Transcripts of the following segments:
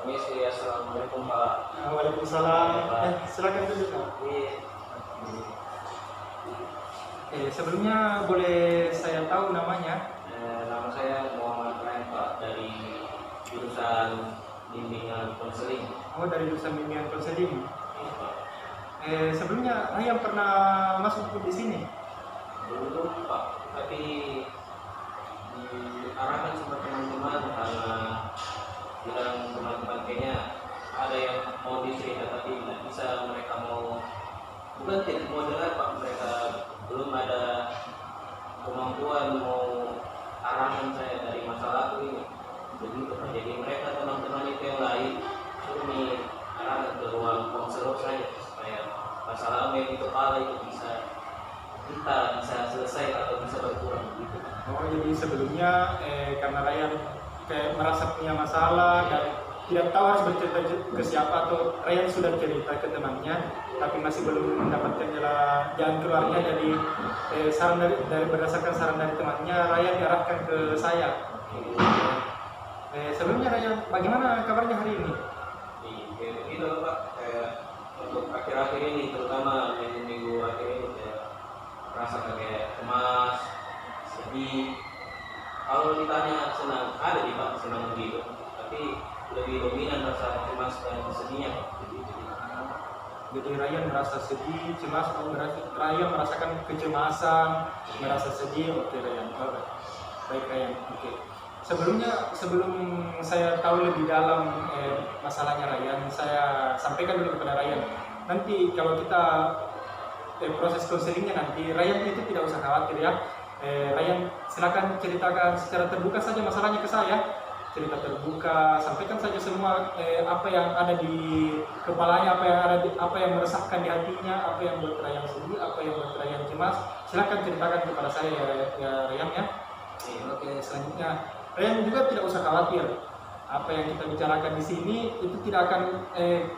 Permisi, assalamualaikum Pak. Waalaikumsalam. Silakan dulu Kak. Sebelumnya boleh saya tahu namanya? Nama saya Muhammad Ryan Pak, dari jurusan bimbingan konseling. Oh, dari jurusan bimbingan konseling. Iya, Pak. Sebelumnya Ryan pernah masuk di sini? Belum Pak, tapi diarahkan sama teman-teman karena bilang teman-teman kayaknya ada yang mau dicerita tapi nggak bisa, mereka bukan tidak mau dengar Pak, mereka belum ada kemampuan mau arahan saya dari masalahku ini. Begitu Pak, jadi mereka teman-teman itu yang lain suruh arahan ke ruang konselor saya supaya masalah yang di kepala itu kita bisa selesai atau bisa berkurang begitu. Oh, jadi sebelumnya karena Ryan kayak merasa punya masalah dan tidak tahu harus bercerita ke siapa, atau Ryan sudah cerita ke temannya tapi masih belum mendapatkan jalan keluarnya. Jadi saran dari berdasarkan saran dari temannya, Ryan diarahkan ke saya. Sebelumnya Ryan, bagaimana kabarnya hari ini? Kayak begitu Pak, kayak untuk akhir-akhir ini, terutama minggu akhir ini kayak rasa kayak cemas, sedih. Kalau ditanya senang, ada di Pak senang begitu, tapi lebih dominan rasa cemas dan sedihnya Pak. Jadi Ryan merasa sedih, cemas, Ryan merasakan kecemasan, merasa sedih. Oke Ryan, baik Ryan. Oke. Sebelum saya tahu lebih dalam masalahnya Ryan, saya sampaikan dulu kepada Ryan. Nanti kalau kita proses konselingnya nanti, Ryan itu tidak usah khawatir ya. Ryan silakan ceritakan secara terbuka saja masalahnya ke saya. Cerita terbuka, sampaikan saja semua apa yang ada di kepalanya, apa yang meresahkan di hatinya, apa yang buat Ryan sedih, apa yang buat Ryan cemas. Silakan ceritakan kepada saya ya Ryan ya. Oke, selanjutnya Ryan juga tidak usah khawatir. Apa yang kita bicarakan di sini itu tidak akan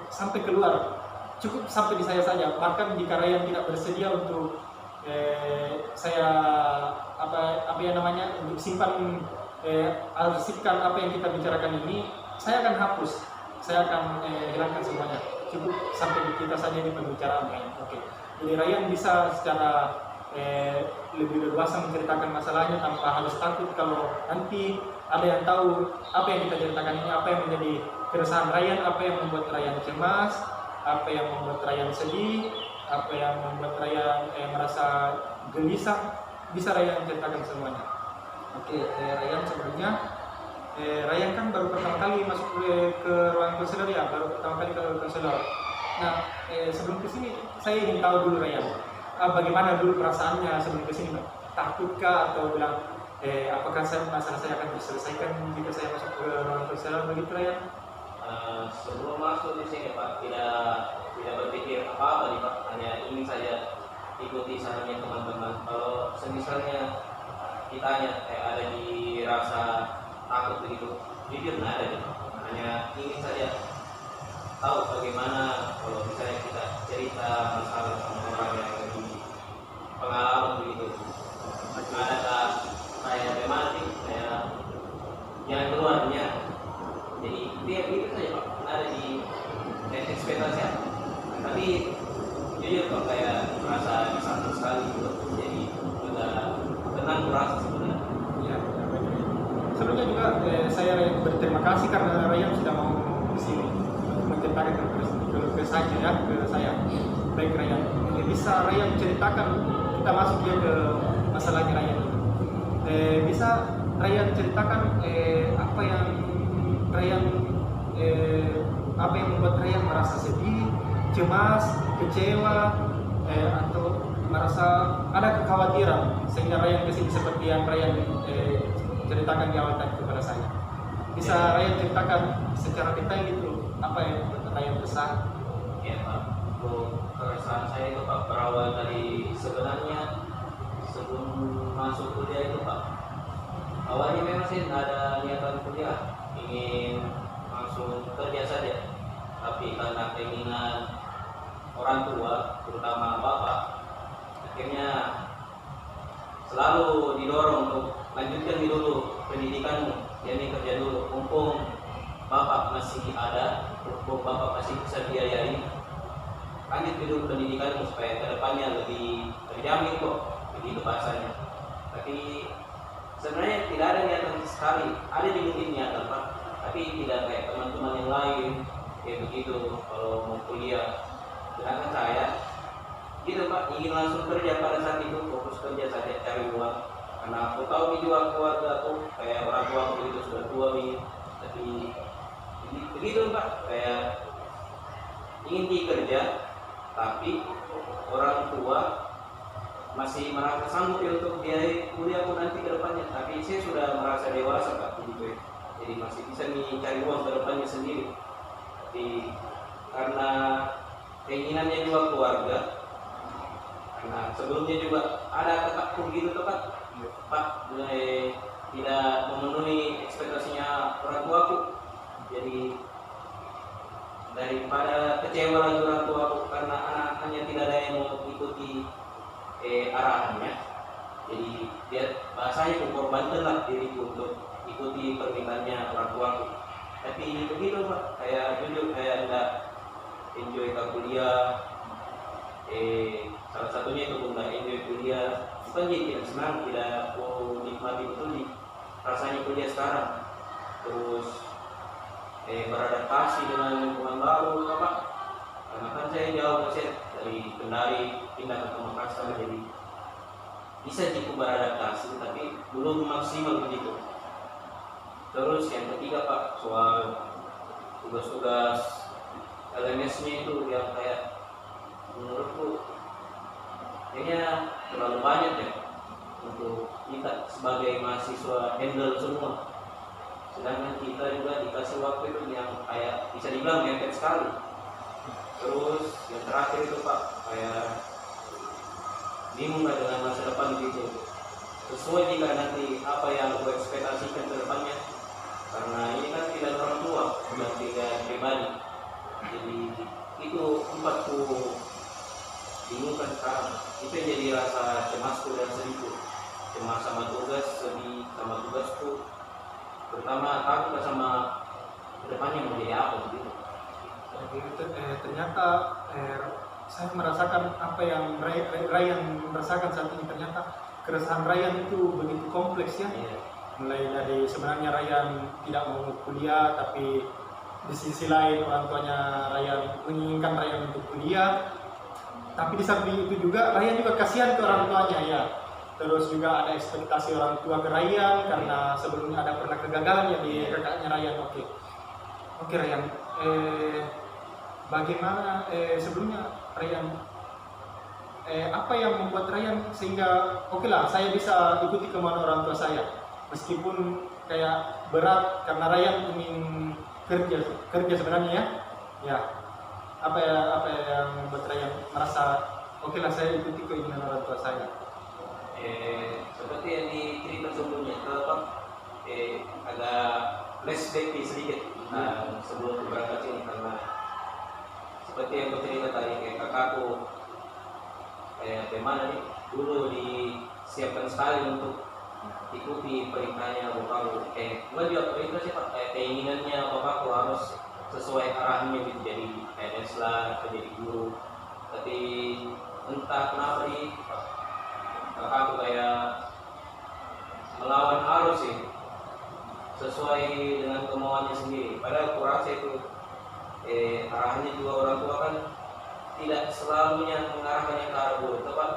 sampai keluar. Cukup sampai di saya saja. Bahkan jika Ryan tidak bersedia untuk saya untuk simpan arsipkan apa yang kita bicarakan ini, saya akan hapus, saya akan hilangkan semuanya. Cukup sampai di kita saja di pembicaraan Ryan. Oke. Jadi Ryan bisa secara lebih leluasa menceritakan masalahnya tanpa harus takut kalau nanti ada yang tahu apa yang kita ceritakan ini, apa yang menjadi keresahan Ryan, apa yang membuat Ryan cemas, apa yang membuat Ryan sedih, apa yang membuat Ryan merasa gelisah, bisa Ryan ceritakan semuanya. Oke, Ryan sebelumnya Ryan kan baru pertama kali masuk ke ruang konselor ya, baru pertama kali ke konselor. Nah, sebelum kesini saya ingin tahu dulu Ryan, bagaimana dulu perasaannya sebelum kesini? Takutkah atau bilang apakah masalah saya akan diselesaikan jika saya masuk ke ruang konselor begitu Ryan? Sebelum masuk di sini Pak, tidak berpikir apa-apa nih Pak, hanya ingin saja ikuti sarannya teman-teman. Kalau misalnya ditanya ada di rasa takut begitu, jujur nggak ada nih Pak. Hanya ingin saja tahu bagaimana kalau misalnya kita cerita masalah sama orang yang lebih pengalaman begitu. Adakah kayak tematik, kayak yang keluarnya. Jadi dia begitu saja Pak, ada di ekspektasi apa. Tapi jujur Pak, kayak merasa disambut sekali gitu. Jadi udah tenang merasa sebenarnya. Ya, sebelumnya juga saya berterima kasih karena Ryan sudah mau di sini menceritakan ke saya ya, ke saya. Baik Ryan, bisa Ryan ceritakan, kita masuk ya ke masalahnya Ryan. Bisa Ryan ceritakan apa yang membuat Ryan merasa sedih, cemas, kecewa, atau merasa ada kekhawatiran sehingga Ryan kesini seperti yang Ryan ceritakan di awal tadi kepada saya. Bisa Ryan ceritakan secara detail gitu apa yang membuat Ryan resah? Ya Pak, untuk keresahan saya itu Pak berawal dari sebenarnya sebelum masuk kuliah itu Pak. Awalnya memang sih nggak ada niatan kuliah, ingin langsung kerja saja. Tapi karena keinginan orang tua, terutama bapak, akhirnya selalu didorong untuk lanjutkan dulu pendidikanmu, jadi kerja dulu, mumpung bapak masih ada, bapak masih bisa biayai, lanjut hidup pendidikanmu supaya kedepannya lebih terjamin kok, begitu bahasanya. Tapi sebenarnya tidak ada niatan sekali, ada di mungkin niatan Pak, tapi tidak kayak teman-teman yang lain kayak begitu kalau mau kuliah. Sedangkan saya gitu Pak, ingin langsung kerja pada saat itu, fokus kerja saja cari uang, karena aku tahu nih juga keluarga aku kayak orang tua aku begitu sudah tua nih, tapi begitu Pak, kayak ingin kerja tapi orang tua masih merasa sanggup ya untuk biaya kuliahku nanti ke depannya, tapi saya sudah merasa dewasa Pak gitu ya. Jadi masih bisa nih cari uang ke depannya sendiri. Tapi karena keinginannya juga keluarga, karena sebelumnya juga ada kakakku gitu tuh Pak, tidak memenuhi ekspektasinya orang tuaku. Jadi daripada kecewa lagi orang tuaku karena anak-anaknya tidak ada yang mau ikuti arahannya, jadi dia bahasanya mengorbankanlah diriku untuk ikuti permintaannya orang tuaku. Tapi begitu Pak, kayak jujur kayak enggak enjoy ke kuliah, salah satunya itu pun enggak enjoy kuliah, bukan jadi tidak senang, tidak aku nikmati betul nih rasanya kuliah sekarang. Terus beradaptasi dengan lingkungan baru Pak, karena kan saya jauh dari Kendari pindah ke Makassar, jadi bisa cukup beradaptasi tapi belum maksimal begitu. Terus yang ketiga Pak, soal tugas-tugas LMS-nya itu yang kayak menurutku kayaknya terlalu banyak ya untuk kita sebagai mahasiswa handle semua. Sedangkan kita juga dikasih waktu itu yang kayak bisa dibilang mepet sekali. Terus yang terakhir itu Pak, kayak bingung lah dengan masa depan gitu. Sesuai jika nanti apa yang aku ekspektasikan ke depannya, karena ini kan tidak orang tua, bukan tidak pribadi. Jadi itu tempatku bingungkan sekarang. Itu yang jadi rasa cemasku dan sedihku. Cemas sama tugas, sedih sama tugasku. Terutama takut sama kedepannya mau jadi apa gitu. Ternyata saya merasakan apa yang Ryan merasakan saat ini. Ternyata keresahan Ryan itu begitu kompleks ya. Mulai dari sebenarnya Ryan tidak mau kuliah, tapi di sisi lain orang tuanya Ryan menginginkan Ryan untuk kuliah. Tapi di samping itu juga Ryan juga kasihan ke orang tuanya ya. Terus juga ada ekspektasi orang tua ke Ryan karena sebelumnya ada pernah kegagalan ya di kakaknya Ryan. Oke Ryan, bagaimana sebelumnya Ryan, apa yang membuat Ryan sehingga oke lah saya bisa ikuti kemauan orang tua saya meskipun kayak berat karena Ryan ingin kerja sebenarnya ya. Apa yang membuat Ryan merasa oke lah saya ikuti keinginan orang tua saya. Seperti yang di cerita sebelumnya, agak flashback sedikit sebelum berangkat sini, karena seperti yang bercerita tadi kayak kakakku kayak bagaimana nih dulu disiapkan sekali untuk ikuti perintahnya bapakku. Bukan juga perintah sih Pak, keinginannya bapakku harus sesuai arahannya gitu, jadi PNS lah, jadi guru. Tapi entah kenapa nih kakakku kayak melawan arus sih, sesuai dengan kemauannya sendiri. Padahal aku rasa itu arahannya juga orang tua kan tidak selalunya mengarahkannya ke arah buruk Pak.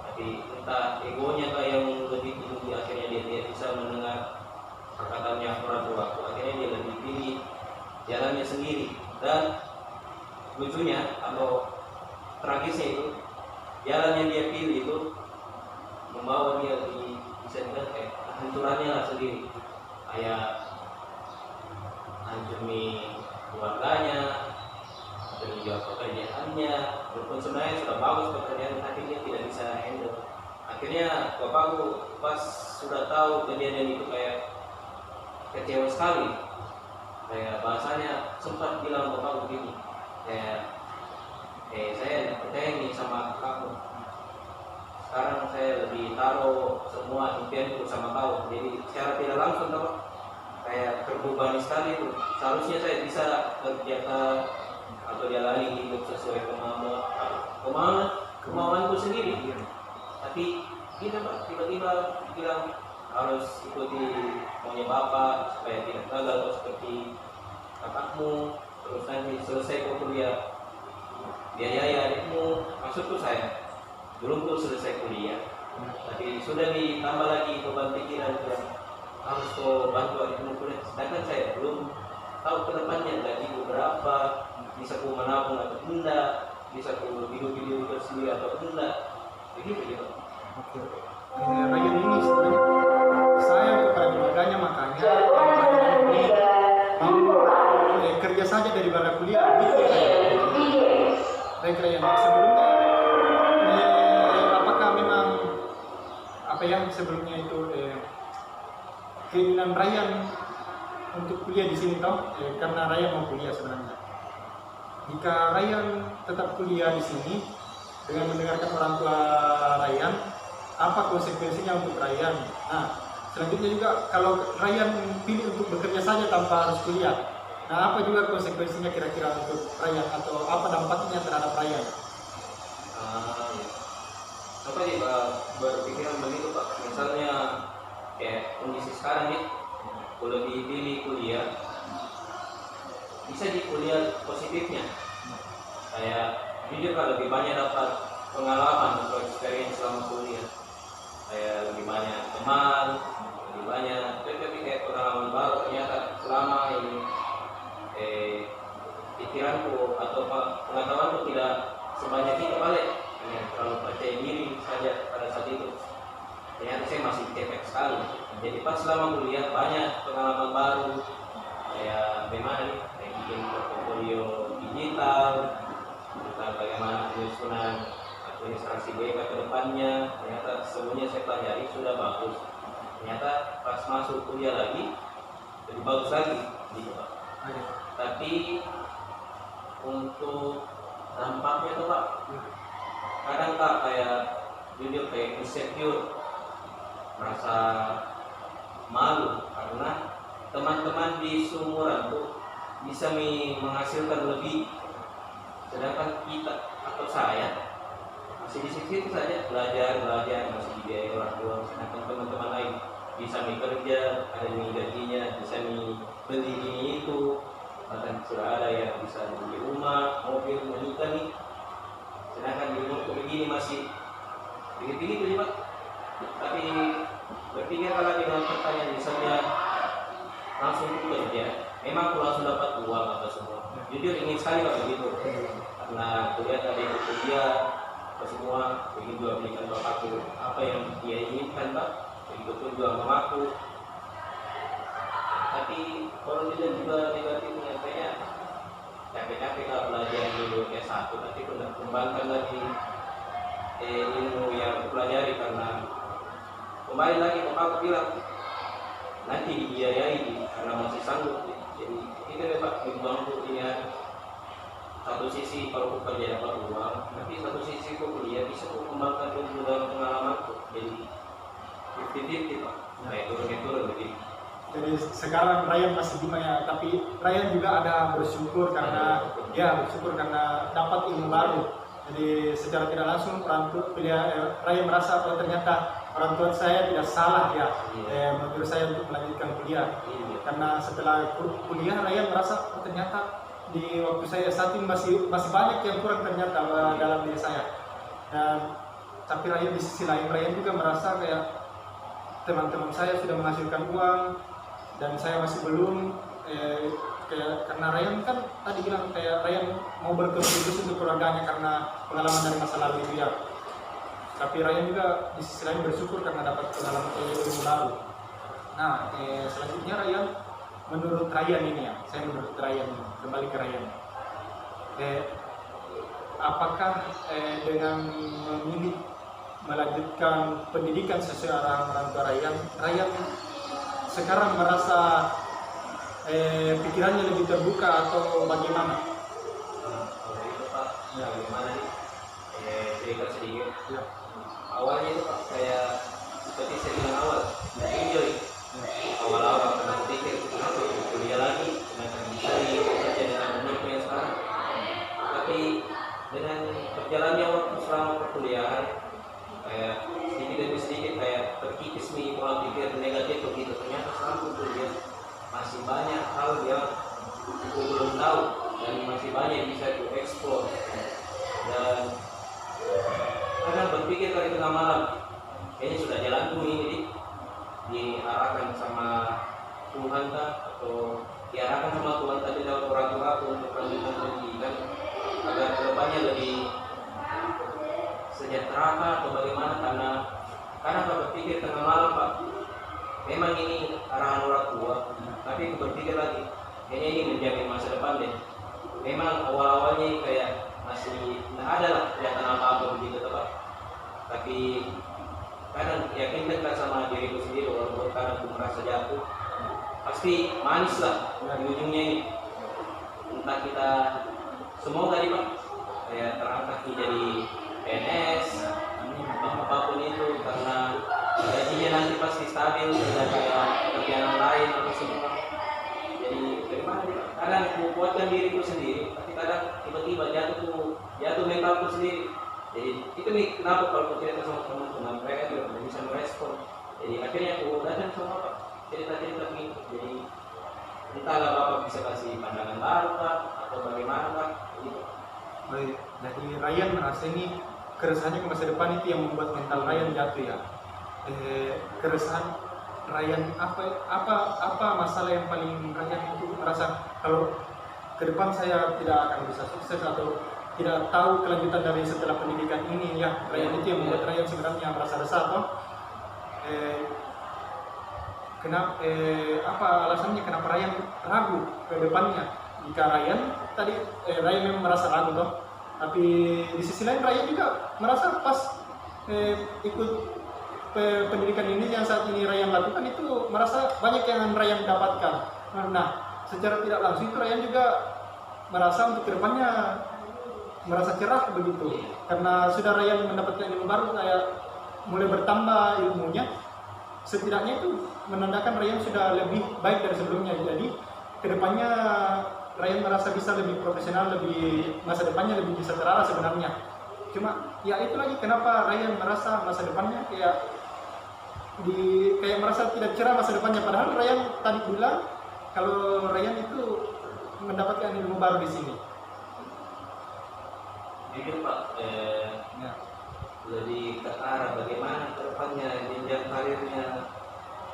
Tapi entah egonya kayak yang lebih tinggi, akhirnya dia bisa mendengar perkataannya orang tua. Akhirnya dia lebih pilih jalannya sendiri. Dan lucunya atau tragisnya itu, jalan yang dia pilih itu membawa dia bisa dibilang kayak hancurannya lah sendiri, kayak hancurnya keluarganya, dan juga pekerjaannya. Walaupun sebenarnya sudah bagus pekerjaan, tapi dia tidak bisa handle. Akhirnya bapakku pas sudah tahu kejadian itu kayak kecewa sekali. Kayak bahasanya sempat bilang bapakku begini, kayak saya tidak percaya nih sama kamu. Sekarang saya lebih taruh semua impianku sama kau. Jadi secara tidak langsung kayak kayak terbebani sekali tuh. Seharusnya saya bisa kegiatan atau jalani hidup sesuai kemauanku sendiri. Tapi kita Pak tiba-tiba bilang harus ikuti maunya bapak supaya tidak gagal atau seperti kakakmu, terus nanti selesai kau kuliah biayai adikmu. Maksudku saya belum tuh selesai kuliah, tapi sudah ditambah lagi beban pikiran harus kau bantu adikmu kuliah, sedangkan saya belum tahu kedepannya gajiku berapa, bisa ku menabung atau tidak, bisa ku hidup sendiri atau tidak, begitu gitu. Oke. Ryan ini sebenarnya saya kepada keluarganya, makanya Ryan ini mau kerja saja daripada kuliah gitu ya. Baik Ryan, sebelumnya apakah memang apa yang sebelumnya itu keinginan Ryan untuk kuliah di sini toh? Karena Ryan mau kuliah sebenarnya. Jika Ryan tetap kuliah di sini dengan mendengarkan orang tua Ryan, apa konsekuensinya untuk Ryan? Nah, selanjutnya juga kalau Ryan pilih untuk bekerja saja tanpa harus kuliah, nah apa juga konsekuensinya kira-kira untuk Ryan atau apa dampaknya terhadap Ryan? Ya. Apa sih berpikiran begitu Pak? Misalnya kayak kondisi sekarang nih, kalau dipilih kuliah, bisa di kuliah positifnya. Kayak jujur Pak, lebih banyak dapat pengalaman atau experience selama kuliah. Kayak lebih banyak teman, lebih banyak, tapi kayak pengalaman baru ternyata selama ini pikiranku atau pengetahuanku tidak sebanyak itu balik, hanya terlalu percaya diri saja pada saat itu. Ternyata saya masih kepek sekali. Jadi pas selama kuliah banyak pengalaman baru, kayak bagaimana nih, kayak bikin portfolio digital, tentang bagaimana penyusunan administrasi BK ke depannya. Ternyata semuanya saya pelajari sudah bagus. Ternyata pas masuk kuliah lagi lebih bagus lagi gitu Pak. Tapi untuk dampaknya tuh Pak, kadang Pak kayak jujur kayak insecure, merasa malu karena teman-teman di seumuran tuh bisa menghasilkan lebih, sedangkan kita atau saya masih di situ saja belajar masih dibiayai orang tua, sedangkan teman-teman lain bisa bekerja, ada yang gajinya, bisa beli ini itu, bahkan sudah ada yang bisa beli rumah, mobil, menikah nih, sedangkan di umurku begini masih begitu Pak. Tapi berpikir kalau dengan pertanyaan misalnya langsung bekerja, memang aku langsung dapat uang atau semua, jujur ingin sekali Pak begitu, karena kuliah tadi kuliah apa semua, ingin juga berikan bapakku apa yang dia inginkan Pak, begitu pun juga mamaku. Tapi kalau tidak juga negatifnya kayaknya capek-capek kalau belajar dulu S1, tapi tidak kembangkan lagi ilmu yang aku pelajari, karena kembali lagi bapakku bilang nanti dibiayai karena masih sanggup. Jadi itu Pak bimbangku ini, satu sisi kalau aku kerja dapat uang, tapi satu sisi aku kuliah bisa aku kembangkan ilmu dan pengalamanku. Jadi 50-50 Pak, kayak turun begitu. Jadi sekarang Ryan masih gimana, tapi Ryan juga ada bersyukur karena dapat ilmu baru. Jadi secara tidak langsung Ryan merasa kalau ternyata orang tua saya tidak salah ya, menurut saya untuk melanjutkan kuliah. Karena setelah kuliah Ryan merasa ternyata di waktu saya saat ini masih banyak yang kurang ternyata dalam diri saya. Dan tapi Ryan di sisi lain Ryan juga merasa kayak teman-teman saya sudah menghasilkan uang dan saya masih belum, karena Ryan kan tadi bilang kayak Ryan mau berkontribusi untuk keluarganya karena pengalaman dari masa lalu itu ya. Tapi Ryan juga di sisi lain bersyukur karena dapat pengalaman ilmu baru. Nah, selanjutnya Ryan, menurut Ryan ini ya, saya menurut Ryan ini, kembali ke Ryan. Apakah dengan memilih melanjutkan pendidikan sesuai orang tua Ryan sekarang merasa pikirannya lebih terbuka atau bagaimana? Kalau itu Pak, ya bagaimana nih? Cerita sedikit. Ya. Awalnya itu Pak, kayak seperti saya bilang awal, enjoy. Awal-awal nanti berpikir kenapa kuliah lagi, kenapa bisa bekerja dengan umurku yang sekarang. Tapi dengan berjalannya waktu selama perkuliahan, kayak sedikit demi sedikit kayak terkikis nih pola pikir negatif begitu. Ternyata selama kuliah masih banyak hal yang aku belum tahu dan masih banyak yang bisa aku eksplor. Dan kadang berpikir kali tengah malam, kayaknya sudah jalanku ini diarahkan sama Tuhan kah, atau diarahkan sama Tuhan tadi lewat orang tua aku untuk melanjutkan pendidikan agar kedepannya lebih sejahtera kah, atau bagaimana. Karena Pak berpikir tengah malam Pak, memang ini arahan orang tua, tapi aku berpikir lagi kayaknya ini menjamin masa depan deh. Memang awal-awalnya kayak masih tidak ada lah kelihatan apa-apa begitu Pak, tapi kadang yakinkan sama diriku sendiri walaupun kadang aku merasa jatuh, pasti manis lah di ujungnya ini. Entah kita semua tadi Pak kayak terangkat jadi PNS atau apapun itu, karena gajinya nanti pasti stabil dan kayak pekerjaan lain atau semua. Jadi bagaimana Pak? Kadang aku kuatkan diriku sendiri, tapi kadang tiba-tiba jatuh mentalku sendiri. Jadi itu nih kenapa kalau aku cerita sama teman-teman, mereka juga tidak bisa merespon. Jadi akhirnya aku datang sama Pak cerita-cerita ini. Jadi entahlah Bapak bisa kasih pandangan baru Pak atau bagaimana Pak gitu. Baik, jadi Ryan merasa ini keresahannya ke masa depan itu yang membuat mental Ryan jatuh ya. Keresahan Ryan apa masalah yang paling Ryan itu merasa kalau ke depan saya tidak akan bisa sukses atau tidak tahu kelanjutan dari setelah pendidikan ini ya. Ryan itu yang membuat Ryan sebenarnya merasa resah atau kenapa apa alasannya kenapa Ryan ragu ke depannya? Jika Ryan tadi Ryan memang merasa ragu toh, tapi di sisi lain Ryan juga merasa pas ikut pendidikan ini yang saat ini Ryan lakukan itu merasa banyak yang Ryan dapatkan. Nah, secara tidak langsung itu Ryan juga merasa untuk kedepannya merasa cerah begitu, karena sudah Ryan mendapatkan ilmu baru, kayak mulai bertambah ilmunya. Setidaknya itu menandakan Ryan sudah lebih baik dari sebelumnya. Jadi kedepannya Ryan merasa bisa lebih profesional, lebih masa depannya lebih bisa terarah sebenarnya. Cuma ya itu lagi kenapa Ryan merasa masa depannya kayak merasa tidak cerah masa depannya, padahal Ryan tadi bilang kalau Ryan itu mendapatkan ilmu baru di sini. Jujur Pak, lebih ke arah bagaimana ke depannya jenjang karirnya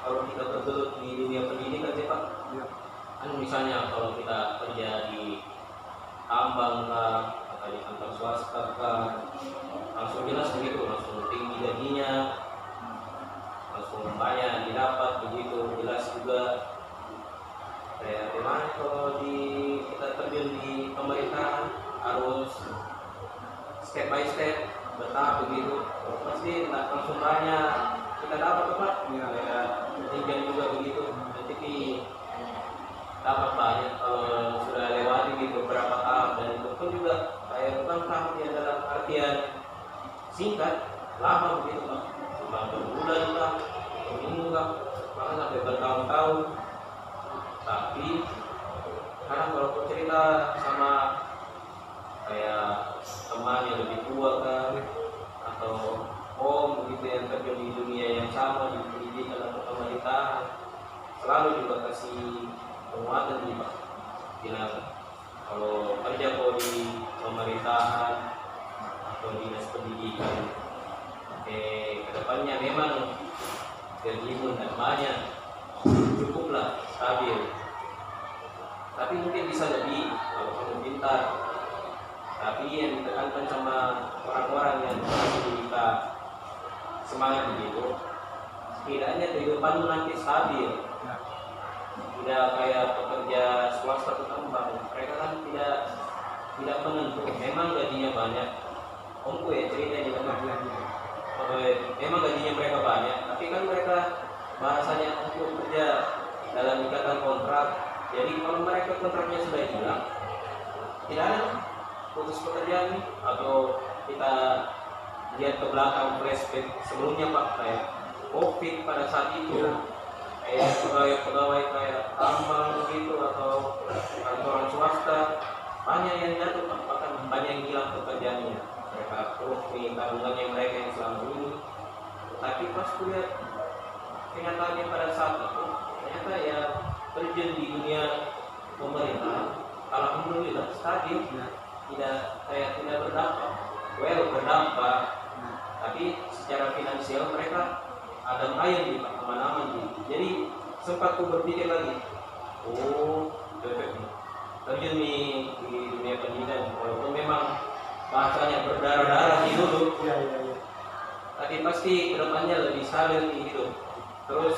kalau kita bergelut di dunia pendidikan sih Pak. Ya. Misalnya kalau kita kerja di tambang kah, atau di kantor swasta kah, langsung jelas begitu, langsung tinggi gajinya, langsung banyak didapat begitu, jelas juga. Kayak gimana kalau kita terjun di pemerintahan harus step by step bertahap begitu, pasti nggak langsung banyak kita dapat Pak. Kayak jenjang juga begitu, nanti dapat banyak kalau sudah lewati gitu beberapa tahap, dan itu pun juga kayak bukan tahap yang dalam artian singkat, lama begitu Pak, cuma berbulan lah, berminggu lah, bahkan sampai bertahun-tahun. Tapi kadang kalau aku cerita sama kayak teman yang lebih tua kan, atau om begitu yang terjun di dunia yang sama di pendidikan atau pemerintahan, selalu juga kasih penguatan nih Pak. Bilang kalau kerja kok di pemerintahan atau dinas pendidikan, kedepannya memang gajimu tidak banyak, cukuplah stabil. Tapi mungkin bisa lebih kalau kamu pintar. Tapi yang ditekankan sama orang-orang yang masih kita semangat begitu, setidaknya kehidupanmu nanti stabil. Tidak kayak pekerja swasta atau tambang, mereka kan tidak menentu. Memang gajinya banyak. Omku ya ceritanya memang gajinya mereka banyak, tapi kan mereka bahasanya untuk kerja dalam ikatan kontrak. Jadi kalau mereka kontraknya sudah hilang, tidak ada putus pekerjaan nih, atau kita lihat ke belakang flashback sebelumnya Pak, kayak COVID pada saat itu, kayak pegawai-pegawai kayak tambang gitu atau kantoran swasta, banyak yang jatuh Pak. Bahkan banyak yang hilang pekerjaannya. Mereka terus tanggungannya mereka yang selama ini. Tapi pas kulihat kenyataannya pada saat itu, ternyata ya terjun di dunia pemerintahan, alhamdulillah stabil, tidak berdampak. Well, berdampak, tapi secara finansial mereka ada ayam di aman-aman gitu. Jadi sempat ku berpikir lagi, oh cocok nih terjun di dunia pendidikan, walaupun memang bahasanya berdarah-darah di dulu, tapi pasti kedepannya lebih stabil gitu. Terus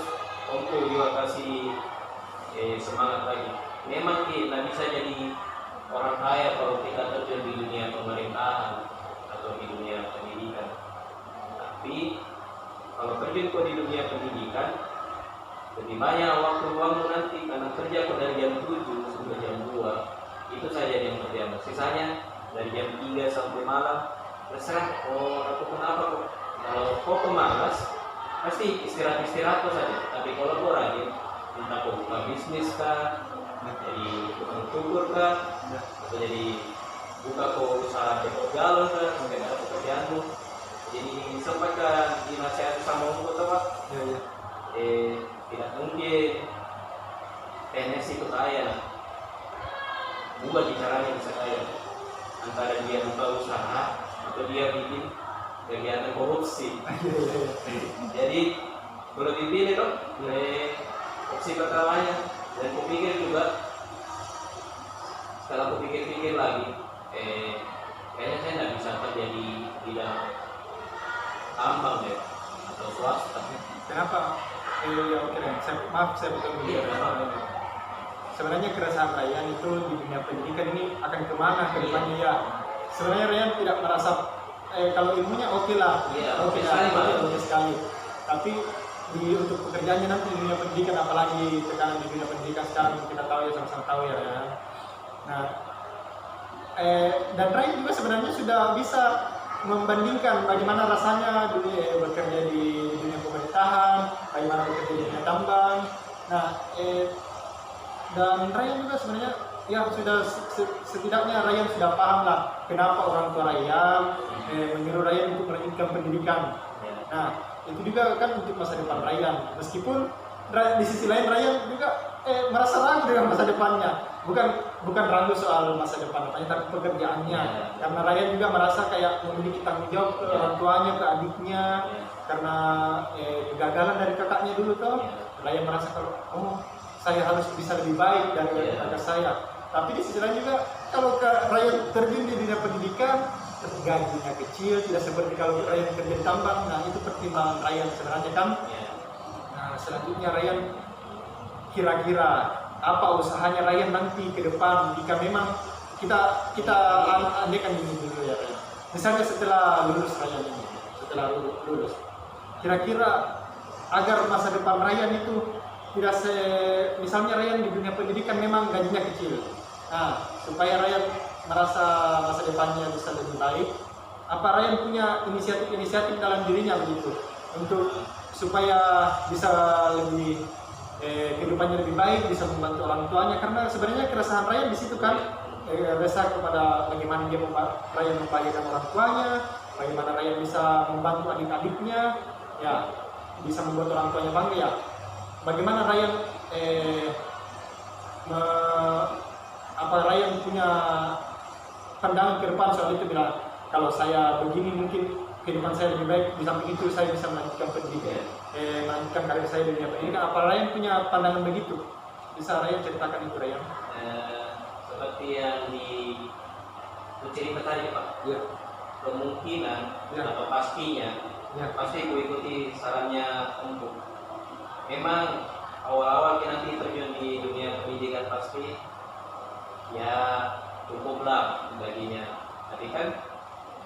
Omku juga kasih semangat lagi. Memang kita bisa jadi orang kaya kalau kita terjun di dunia pemerintahan atau di dunia pendidikan. Tapi kalau terjun kok di dunia pendidikan, lebih banyak waktu luangmu nanti karena kerja kok dari jam 7 sampai jam 2, itu saja yang terjadi. Sisanya dari jam 3 sampai malam, terserah aku kenapa kok. Kalau kau pemalas, pasti istirahat kok saja. Tapi kalau kau rajin, entah kau buka bisnis kah, jadi tukang cukur kah, atau jadi buka kau usaha dekor galon kah, sampai ada pekerjaanmu. Jadi sampaikan dinasihat sama umum Pak. Tidak mungkin PNS itu kaya. Ubah caranya bisa kaya. Antara dia buka usaha atau dia bikin kegiatan korupsi. Jadi boleh dipilih dong. Opsi pertamanya. Dan kupikir juga, setelah kupikir-pikir lagi, kayaknya saya tidak bisa kerja di bidang tambang deh atau swasta. Kenapa? Maaf saya potong dulu. Sebenarnya keresahan Ryan itu di dunia pendidikan ini akan kemana ke depannya ya? Sebenarnya Ryan tidak merasa kalau ilmunya oke lah, oke sekali. Tapi untuk pekerjaannya nanti di dunia pendidikan, apalagi tekanan di dunia pendidikan sekarang kita tahu ya, sama-sama tahu ya. Nah, dan Ryan juga sebenarnya sudah bisa membandingkan bagaimana rasanya bekerja di dunia pemerintahan, bagaimana bekerja di dunia tambang. Nah, dan Ryan juga sebenarnya ya sudah setidaknya Ryan sudah paham lah kenapa orang tua Ryan menyuruh Ryan untuk melanjutkan pendidikan. Nah, itu juga kan untuk masa depan Ryan. Meskipun di sisi lain Ryan juga merasa ragu dengan masa depannya. Bukan ragu soal masa depan tapi pekerjaannya. Karena Ryan juga merasa kayak memiliki tanggung jawab ke orang tuanya, ke adiknya. Karena kegagalan dari kakaknya dulu tuh, Ryan merasa kalau saya harus bisa lebih baik dari kakak saya. Tapi di sisi lain juga kalau Ryan terjun di dunia pendidikan, gajinya kecil, tidak seperti kalau Ryan kerja di tambang. Nah, itu pertimbangan Ryan sebenarnya kan. Nah, selanjutnya Ryan kira-kira apa usahanya Ryan nanti ke depan jika memang kita andaikan ini dulu ya Ryan. Misalnya setelah lulus Ryan ini, lulus, kira-kira agar masa depan Ryan itu tidak misalnya Ryan di dunia pendidikan memang gajinya kecil. Nah, supaya Ryan merasa masa depannya bisa lebih baik, apa Ryan punya inisiatif dalam dirinya begitu untuk supaya bisa lebih kehidupannya lebih baik, bisa membantu orang tuanya. Karena sebenarnya keresahan Ryan di situ kan, resah kepada bagaimana Ryan membahagiakan orang tuanya, bagaimana Ryan bisa membantu adik-adiknya, ya bisa membuat orang tuanya bangga ya. Bagaimana Ryan Ryan punya pandangan ke depan soal itu, bilang kalau saya begini mungkin kehidupan saya lebih baik, di samping itu saya bisa melanjutkan pendidikan, melanjutkan karir saya di dunia pendidikan. Apa Ryan punya pandangan begitu? Bisa Ryan ceritakan itu Ryan? Seperti yang cerita tadi Pak, kemungkinan atau pastinya, pasti aku ikuti sarannya untuk memang awal-awal kita nanti terjun di dunia pendidikan pasti ya cukuplah gajinya. Tapi kan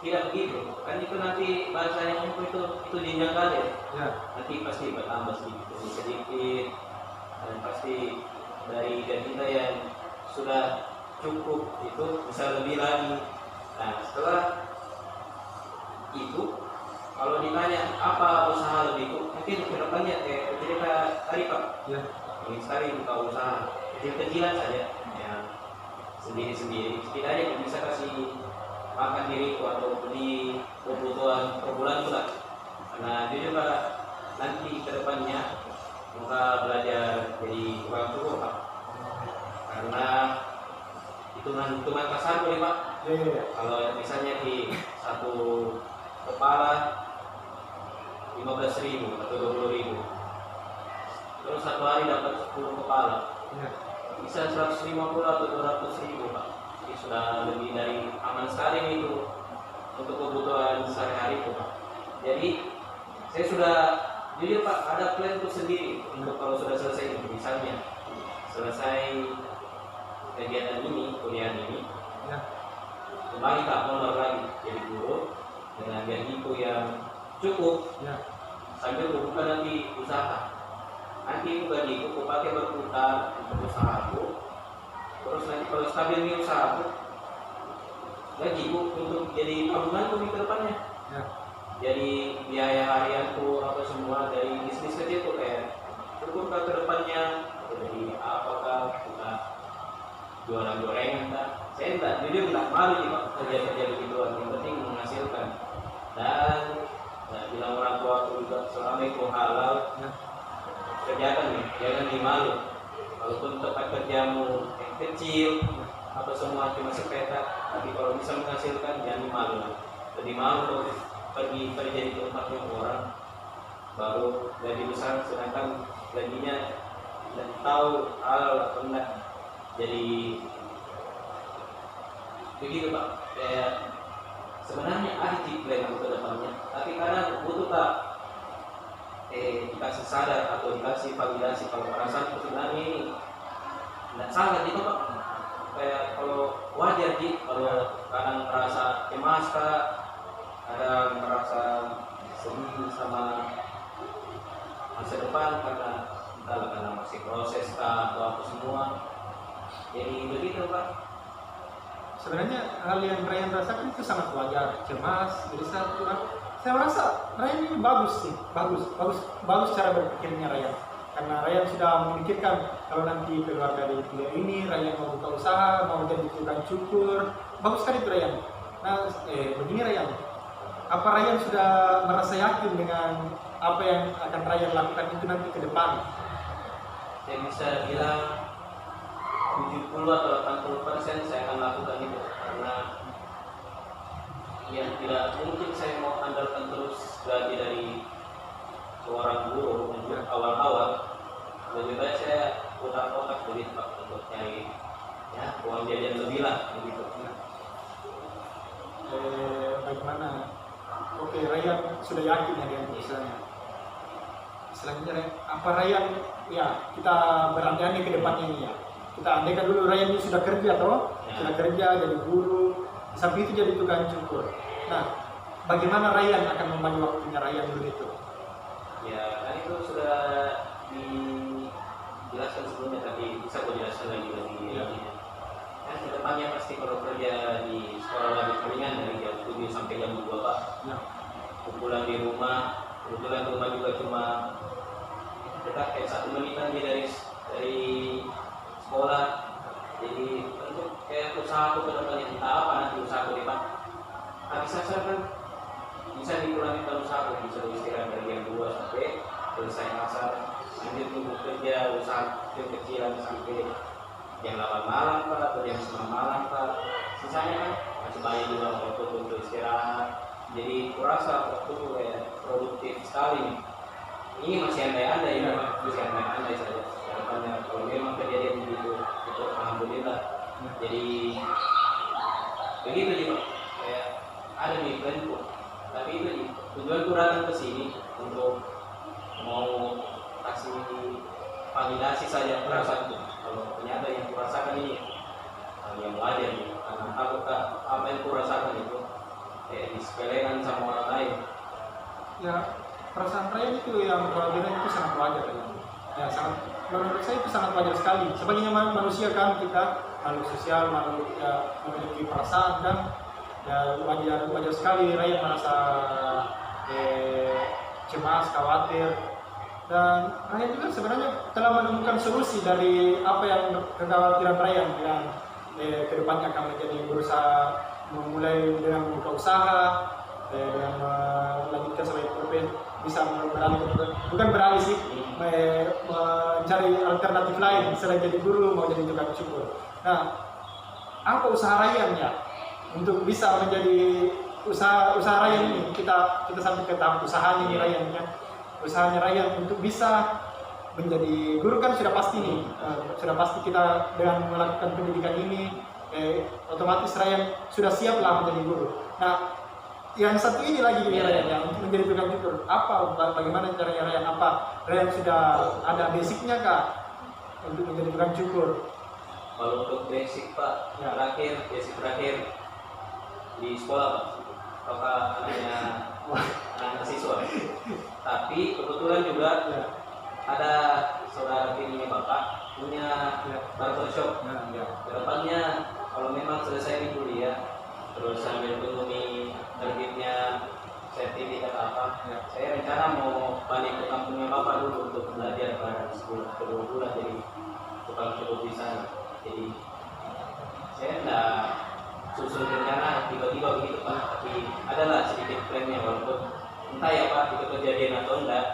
tidak begitu, kan itu nanti bahasanya itu jenjang karir. Nanti pasti bertambah sedikit, dan pasti dari gaji kita yang sudah cukup itu bisa lebih lagi. Nah, setelah itu kalau ditanya apa usaha lebih mungkin kedepannya cerita tadi Pak, Ya. ingin sekali buka usaha kecil-kecilan saja, ya sendiri-sendiri, setidaknya bisa kasih makan diriku atau beli kebutuhan per bulan pula. Karena jujur Pak, nanti kedepannya muka belajar jadi tukang cukur Pak, karena hitungan kasar boleh Pak. Ya. Kalau misalnya di satu kepala 15.000 atau 20.000, terus satu hari dapat 10 kepala, Ya. bisa 150 atau 200.000 Pak. Jadi sudah lebih dari aman sekali nih itu untuk kebutuhan sehari-hari itu Pak. Jadi saya sudah jujur Pak, ada plan untuk sendiri untuk kalau sudah selesai itu, misalnya selesai kegiatan ini, kuliah ini, Ya. kembali tak honor lagi jadi guru dengan gajiku yang cukup, Ya. sambil membuka nanti usaha. Nanti itu gajiku aku pakai berputar untuk usahaku, terus nanti kalau stabil nih usahaku, gajiku untuk jadi tabunganku di kedepannya, Ya. jadi biaya harianku apa semua dari bisnis kecilku kayak cukup ke depannya. Jadi apakah kita jualan gorengan tak? Saya enggak, jujur enggak malu nih Pak kerja begituan, yang penting menghasilkan. Dan bilang orang tua aku juga selama itu halal, Ya. kerjakan nih, jangan dimalu. Walaupun tempat kerjamu yang kecil, apa semua cuma sepetak, tapi kalau bisa menghasilkan jangan dimalu. Lebih malu kalau pergi kerja di tempatnya orang baru gaji besar, sedangkan gajinya dan tahu halal atau enggak. Jadi begitu Pak, kayak sebenarnya ada di plan aku ke depannya, tapi kadang butuh Pak dikasih sadar atau dikasih validasi kalau perasaan sebenarnya ini tidak salah gitu Pak. Kayak kalau wajar sih kalau kadang merasa cemas Kak, kadang merasa sedih sama masa depan karena entahlah karena masih proses Kak atau apa semua. Jadi begitu Pak. Sebenarnya hal yang Ryan rasakan itu sangat wajar, cemas, gelisah, kurang. Saya merasa Ryan ini bagus sih, bagus cara berpikirnya Ryan. Karena Ryan sudah memikirkan kalau nanti keluar dari kuliah ini, Ryan mau buka usaha, mau jadi tukang cukur, bagus sekali itu Ryan. Nah, begini Ryan, apa Ryan sudah merasa yakin dengan apa yang akan Ryan lakukan itu nanti ke depan? Saya bisa bilang 70 atau 80% saya akan lakukan itu, karena ya tidak mungkin saya mau andalkan terus gaji dari seorang guru untuk awal-awal. Lebih baik saya putar-putar duit Pak untuk cari ya uang jajan lebih lah begitu. Bagaimana? Oke, Ryan sudah yakin ya dengan misalnya. Selanjutnya, apa Ryan? Ya, kita berandai-andai ke depannya ini ya. Kita andaikan dulu Ryan ini sudah kerja toh, sudah kerja jadi guru, sampai itu jadi tukang cukur. Nah, bagaimana Ryan akan membagi waktunya Ryan begitu? Ya, kan itu sudah dijelaskan sebelumnya, tapi bisa aku jelaskan lagi Ya. Kan kedepannya pasti kalau kerja di sekolah lagi palingan dari jam 7 sampai jam 2 Pak. Ya. Pulang di rumah, kebetulan rumah juga cuma dekat kayak 1 menitan dari sekolah. Jadi untuk kayak usaha aku kedepannya entah apa nanti usaha aku Pak. Habis asar kan bisa dikurangkan usaha aku, bisa istirahat dari jam 2 sampai selesai asar, lanjut untuk kerja usaha kecil-kecilan sampai jam 8 malam Pak atau jam 9 malam Pak. Sisanya kan masih banyak juga waktu untuk istirahat. Jadi kurasa waktu itu kayak produktif sekali nih. Ini masih andai-andai ya Pak, masih andai-andai saja. Harapannya kalau memang kejadian begitu, itu alhamdulillah. Jadi begitu sih Pak. Kayak ada nih planku, tapi itu nih tujuanku datang ke sini untuk mau kasih validasi saja perasaanku. Kalau ternyata yang kurasakan ini hal yang wajar nih, karena apakah apa yang kurasakan itu kayak disepelekan sama orang lain. Ya, perasaan Ryan itu yang kalau bilang itu sangat wajar ya. Ya, sangat, menurut saya itu sangat wajar sekali. Sebagai manusia kan kita makhluk sosial, makhluk ya, memiliki perasaan dan ya wajar sekali Ryan merasa cemas, khawatir. Dan Ryan juga sebenarnya telah menemukan solusi dari apa yang kekhawatiran Ryan yang kedepannya akan menjadi berusaha memulai dengan membuka usaha, dengan melanjutkan sebagai profesi, bisa beralih bukan beralih sih, mencari alternatif lain selain jadi guru mau jadi tukang cukur. Nah, apa usaha Ryan ya untuk bisa menjadi usaha Ryan ini, kita sampai ke tahap usahanya nih Ryan ya. Usahanya Ryan untuk bisa menjadi guru kan sudah pasti nih, sudah pasti kita dengan melakukan pendidikan ini otomatis Ryan sudah siap lah menjadi guru. Nah, yang satu ini lagi Ryan ya, untuk menjadi tukang cukur, bagaimana caranya Ryan? Apa Ryan sudah ada basicnya kah untuk menjadi tukang cukur? Kalau untuk basic Pak, Ya. basic terakhir di sekolah Pak, apakah anak siswa. Tapi kebetulan juga Ya. ada saudara tirinya Bapak punya barbershop. Ya. Kedepannya kalau memang selesai di kuliah, terus sambil tunggu terbitnya sertifikat apa, Ya. saya rencana mau balik ke kampungnya Bapak dulu untuk belajar kedua bulan jadi tukang cukur di sana. Jadi saya enggak susun rencana tiba-tiba begitu Pak, tapi adalah sedikit plannya, walaupun entah ya Pak itu kejadian atau enggak,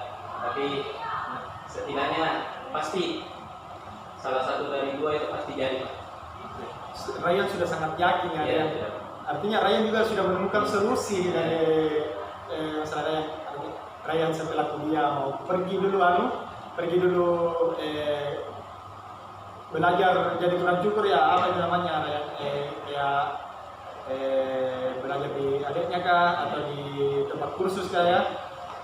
tapi setidaknya pasti salah satu dari dua itu pasti jadi Pak. Ryan sudah sangat yakin ya. Iya, Ryan. iya. Artinya Ryan juga sudah menemukan solusi dari masalah Ryan setelah kuliah mau pergi dulu belajar jadi tukang cukur ya, apa itu namanya Ryan, belajar di adiknya kah atau di tempat kursus kah ya.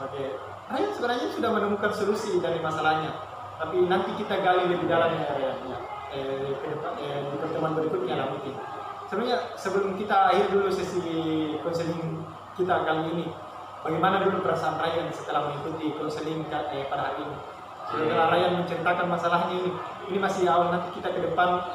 Oke, Ryan sebenarnya sudah menemukan solusi dari masalahnya, tapi nanti kita gali lebih dalam ya Ryan ya. Ke depan, di pertemuan berikutnya lah mungkin. Sebenarnya sebelum kita akhir dulu sesi konseling kita kali ini, bagaimana dulu perasaan Ryan setelah mengikuti konseling pada hari ini? Setelah Ryan menceritakan masalahnya ini masih awal, nanti kita ke depan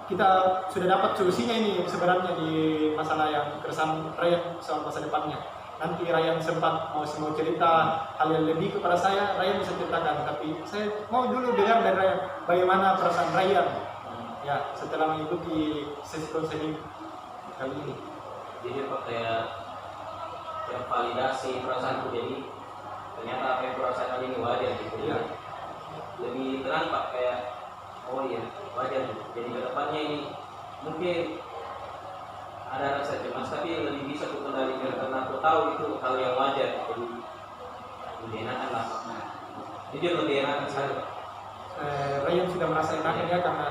kita sudah dapat solusinya ini sebenarnya di masalah yang keresahan Ryan soal masa depannya. Nanti Ryan sempat mau cerita hal yang lebih kepada saya, Ryan bisa ceritakan, tapi saya mau dulu dengar dari Ryan bagaimana perasaan Ryan ya setelah mengikuti sesi konseling kali ini. Jadi Pak kayak validasi perasaanku, jadi ternyata apa yang kurasakan ini wajar gitu ya. Lebih tenang Pak, kayak oh iya wajar gitu. Jadi kedepannya ini mungkin ada rasa cemas tapi lebih bisa aku kendalikan karena aku tahu itu hal yang wajar, jadi lebih enakan lah Pak. Jadi lebih enakan saya. Ryan sudah merasa enakan ya, karena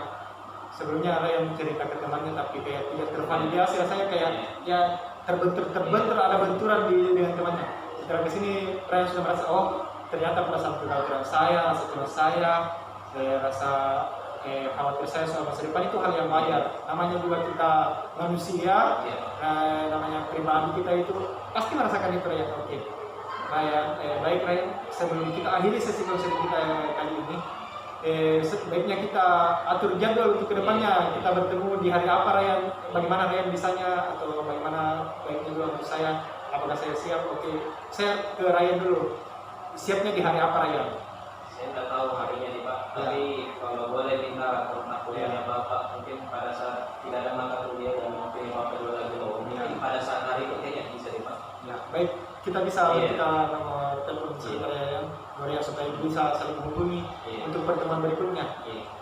sebelumnya Ryan cerita ke temannya tapi kayak tidak tervalidasi, rasanya kayak ya terbentur ada benturan dengan temannya. Setelah kesini Ryan sudah merasa oh ternyata perasaan kekhawatiran saya, rasa cemas saya rasa khawatir saya soal masa depan itu hal yang wajar. Namanya juga kita manusia, namanya pribadi kita itu pasti merasakan itu Ryan. Oke. Ryan, baik Ryan, sebelum kita akhiri sesi konseling kita kali ini, sebaiknya kita atur jadwal untuk kedepannya. Kita bertemu di hari apa Ryan? Bagaimana Ryan bisanya atau bagaimana baiknya juga untuk saya? Apakah saya siap? Oke, saya ke Ryan dulu. Siapnya di hari apa Ryan? Saya nggak tahu harinya nih Pak, tapi kalau boleh minta kontak kuliahnya Bapak, mungkin pada saat tidak ada mata kuliah dan mungkin Bapak juga lagi mungkin pada saat hari itu kayaknya bisa deh Pak. Ya, baik, kita bisa kita nomor telepon sebenarnya Ryan supaya bisa saling menghubungi untuk pertemuan berikutnya.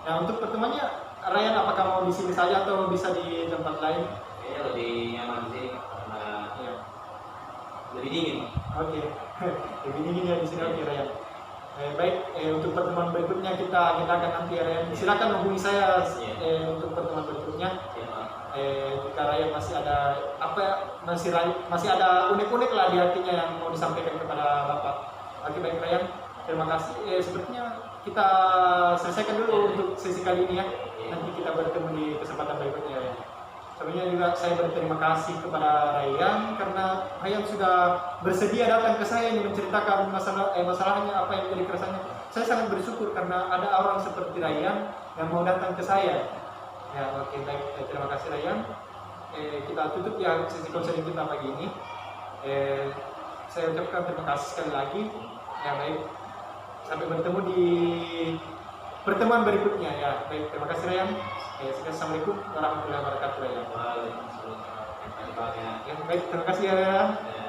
Nah, untuk pertemuannya Ryan apakah mau di sini saja atau bisa di tempat lain? Kayaknya lebih nyaman di sini karena lebih dingin Pak. Oke, lebih dingin ya di sini. Oke Ryan. Baik, untuk pertemuan berikutnya kita akan nanti Ryan. Silakan hubungi saya untuk pertemuan berikutnya. Jika Ryan masih ada masih ada unik-unik lah di hatinya yang mau disampaikan kepada Bapak. Oke, baik Ryan. Terima kasih. Sepertinya kita selesaikan dulu untuk sesi kali ini ya. Nanti kita bertemu di kesempatan berikutnya ya. Sebenarnya juga saya berterima kasih kepada Ryan karena Ryan sudah bersedia datang ke saya ini menceritakan masalahnya apa yang menjadi keresahannya. Saya sangat bersyukur karena ada orang seperti Ryan yang mau datang ke saya. Ya, oke, baik. Terima kasih Ryan. Kita tutup ya sesi konseling kita pagi ini. Saya ucapkan terima kasih sekali lagi. Ya, baik. Sampai bertemu di pertemuan berikutnya ya. Baik, terima kasih Ryan. Ya, assalamualaikum warahmatullahi wabarakatuh Ryan. Waalaikumsalam warahmatullahi wabarakatuh. Ya, baik, terima kasih ya.